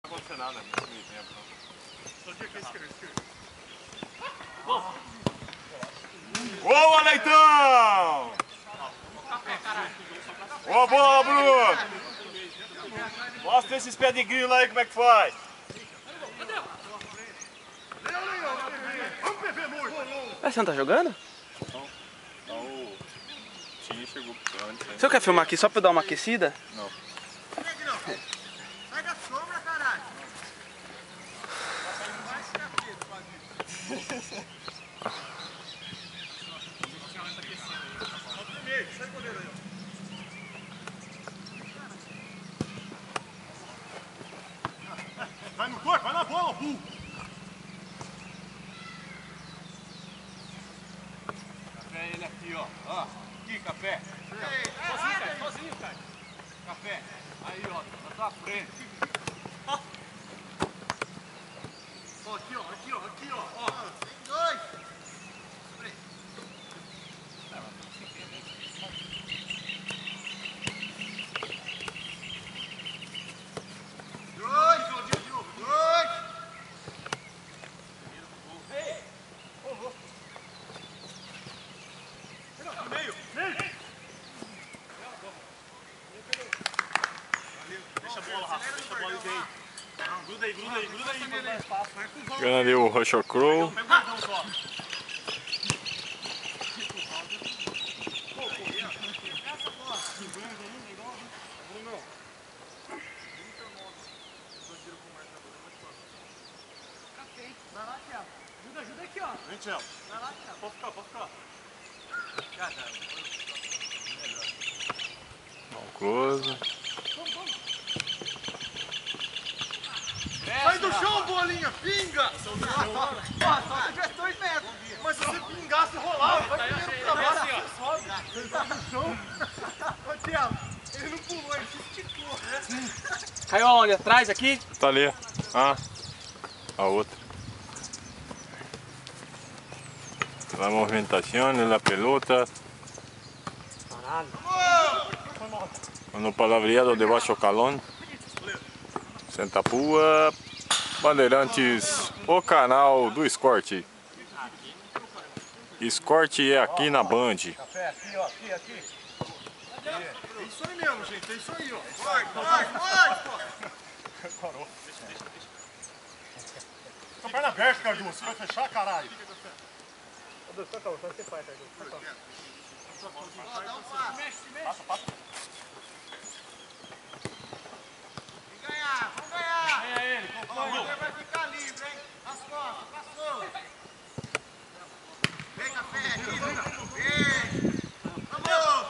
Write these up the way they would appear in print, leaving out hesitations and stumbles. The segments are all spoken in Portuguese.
Não aconteceu nada nesse meio tempo, não. Só dia que é esquerda. Boa, Leitão! Boa bola, Bruno! Mostra esses pés de grilo aí como é que faz. Você não tá jogando? Não, o time chegou antes. Você quer filmar aqui só pra eu dar uma aquecida? Não. Sai da sombra, caralho! Sai goleiro aí, ó. Vai no corpo, vai na bola, burro! Café ele aqui, ó. Ó, aqui, café. Sozinho, cara. Café. Aí, ó, na tua frente. Ó, aqui, ó. Tem dois! Chegando ali o Rush Crow. Ajuda aqui, ó. Vem, Tchelo. Vai lá, Thiago. Pode ficar. Close. Sai do chão, bolinha! Pinga! Só se tiver 2 metros. Mas se você pingasse, rolava. Vai primeiro pra baixo, você sobe. Ele tá no chão. Ô, Thiago, ele não pulou, ele se esticou. Caiu aonde? Atrás aqui? Tá ali. Ah, a outra. La movimentación de la pelota. No palavreado de baixo calão. Senta Pua. Bandeirantes, o canal do Escort. Escort é aqui na Band. Café, aqui, ó, aqui. É isso aí mesmo, gente, é isso aí, ó. Vai! Parou. Com a perna aberta, Cardu. Você vai fechar, caralho? Só você faz, Cardu. Passa. Vamos ganhar! Ganha ele, você vai ficar livre, hein? As costas, passou! Vem, Café, vem! Vamos!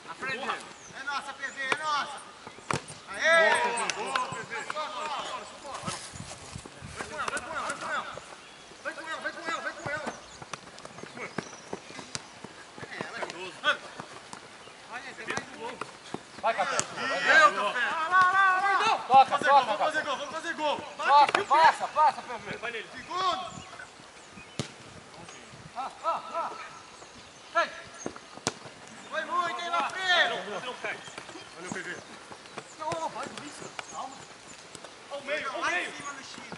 Na frente dele! É nossa, PV, é nossa! Aê! Boa, PV! Vai com ela! Vai, Café. Toca! Toca. Vamos fazer gol! Passa, PV. Vai nele! Segundo! Foi muito, hein, na frente! Olha o PV. Não, vai, isso! Calma! Ao meio! Lá em cima no Chile!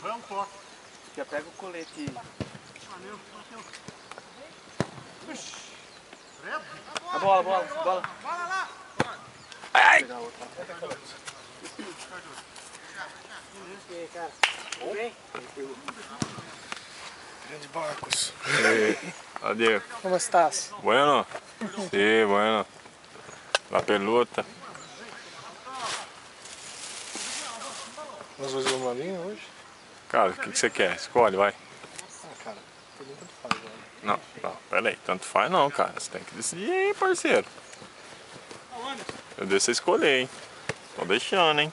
Vai um toque. Já pega o colete. Valeu! A bola. Bola lá! Ai! Grande Barcos. Adeus. Como estás? Bueno. Sí, bueno. La pelota. Nós vamos uma linha hoje? Cara, o que você quer? Escolhe, vai. Ah, cara, por mim tanto faz, olha. Não, pera aí. Tanto faz não, cara. Você tem que decidir aí, parceiro. Eu deixo você escolher, hein. Tô deixando, hein.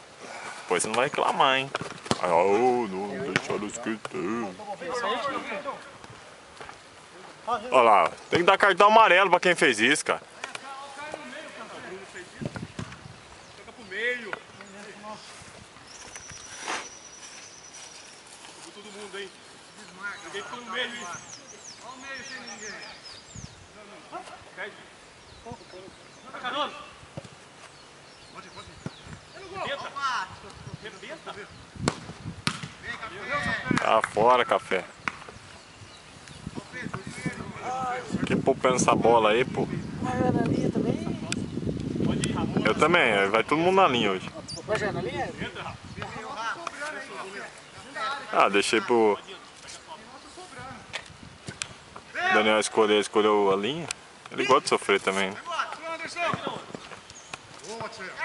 Depois você não vai reclamar, hein. Ai, não deixaram escrito. Olha lá, tem que dar cartão amarelo pra quem fez isso, cara. Toca pro meio! Todo mundo, hein? Ninguém ficou no meio, isso. Olha o meio sem ninguém. Pede. Tá carona? Pode ir. Tá fora, Café. Que pô pé nessa bola aí, pô. Vai na linha também? Eu também, vai todo mundo na linha hoje. Vai jogar na linha? Ah, deixei pro Daniel escolher, escolheu a linha. Ele gosta de sofrer também, né? É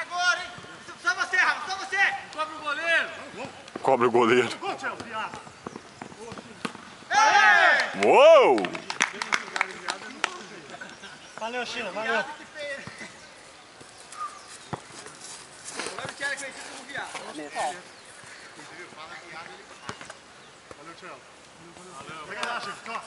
agora, hein? Só você, Rafa, só você! Cobre o goleiro. Cobre o goleiro. Ei! Uou! Valeu, China, valeu. Leva o Thiago conhecido como viado. Valeu, Tchelo. Pega lá, Chico, cá.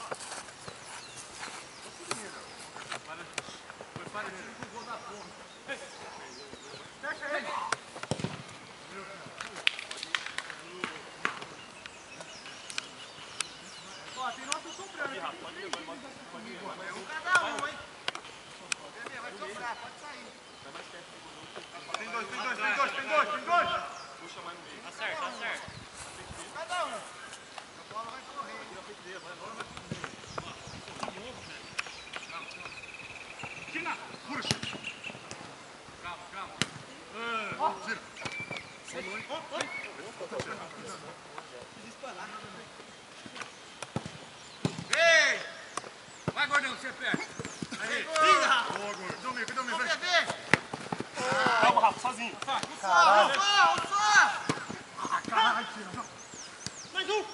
Ó, tem nosso sobrando. Cada um, hein? Vai sobrar, pode sair. Tem dois. Puxa mais no meio. Tá certo. Cada um. A bola vai correr. China, puxa. Calma. Gira. Ei! Vai, gordão, você pega. Aí, Boa, Gordo. Cadê o meu? vamos ver. Calma, Rafa, sozinho. Caralho. Caralho, China. Mais um.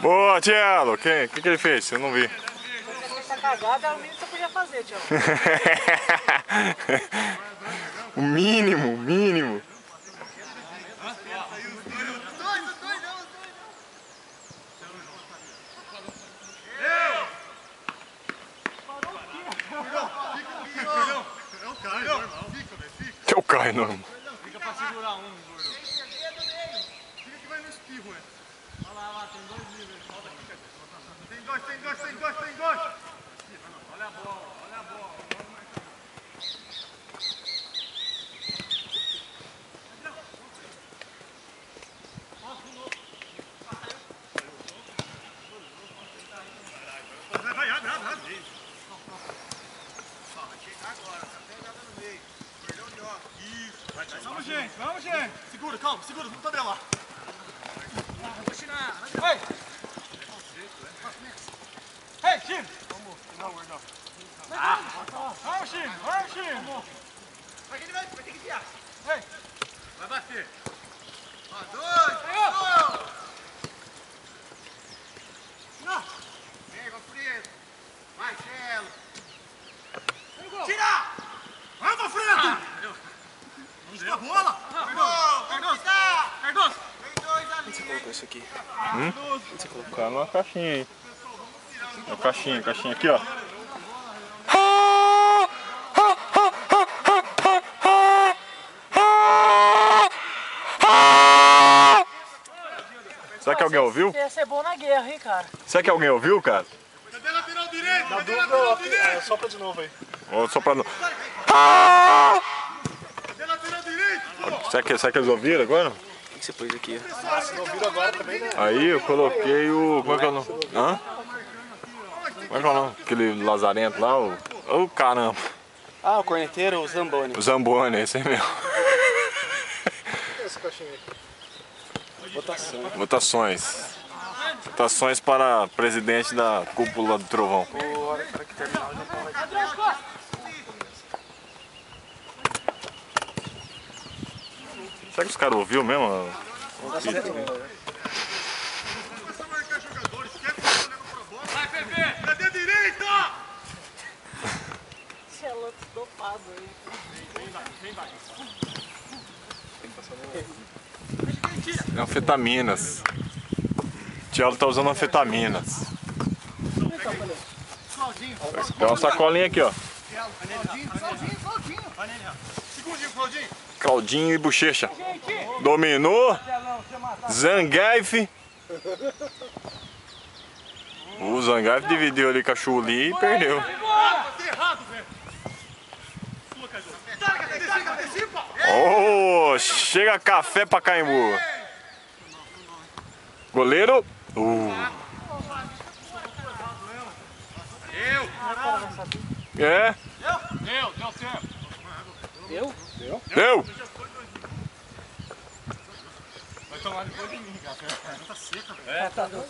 Boa, Tielo! O que ele fez? Eu não vi. Essa cagada é o mínimo que você podia fazer, tio. O mínimo. É o Caio, normal. Fica pra segurar um, gordo. Fica que vai no espirro, é. Olha lá, tem dois níveis. Volta aqui, cara. Tem dois. Olha a bola. Vai, abre. Agora, tá pegada no meio. Perdeu de ó. Isso. Vamos, gente. Segura, calma, não tabelar. Vou tirar. Ei, time! Não. Vamos, time! Mas ele vai ter que enfiar. Vai bater. Ó, dois! Não! Vem, Valfredo! Marcelo! Tira! Vai, Valfredo! Busca a bola! Cardoso! Cardoso. Tem dois ali, Você colocou isso aqui? Você colocar numa caixinha aí. Uma caixinha aqui, ó. Será que alguém ouviu? Você ia ser bom na guerra, hein, cara? Será que alguém ouviu, cara? Cadê lateral direito? Sopra de novo aí. Ou só pra não. Cadê lateral direito? Será que eles ouviram agora? O que você pôs aqui? Se não ouviram agora também, né? Aí eu coloquei o. Como é que é o nome? Hã? Como é que é o nome? Aquele lazarento lá, o caramba. Ah, o corneteiro, o Zamboni. O Zamboni, esse aí mesmo. Essa caixinha aí. Votações para presidente da cúpula do Trovão. Será que os caras ouviram mesmo? Começa a marcar jogadores, quer que você olhando pra bola? Vai, Pepe. Cadê a direita? Você é louco dopado aí. Anfetaminas. Tiago tá usando anfetaminas. Tem uma sacolinha aqui, ó. Claudinho. Segundinho, Claudinho. Claudinho e Bochecha. Dominou. Zangief. O Zangief dividiu ali com a Chuli e perdeu. Tá errado, velho. Ô, Só chega café pra Caimbu. Goleiro. É. Deu tempo. Deu? Deu. Vai tomar depois de mim, cara. Tá doido.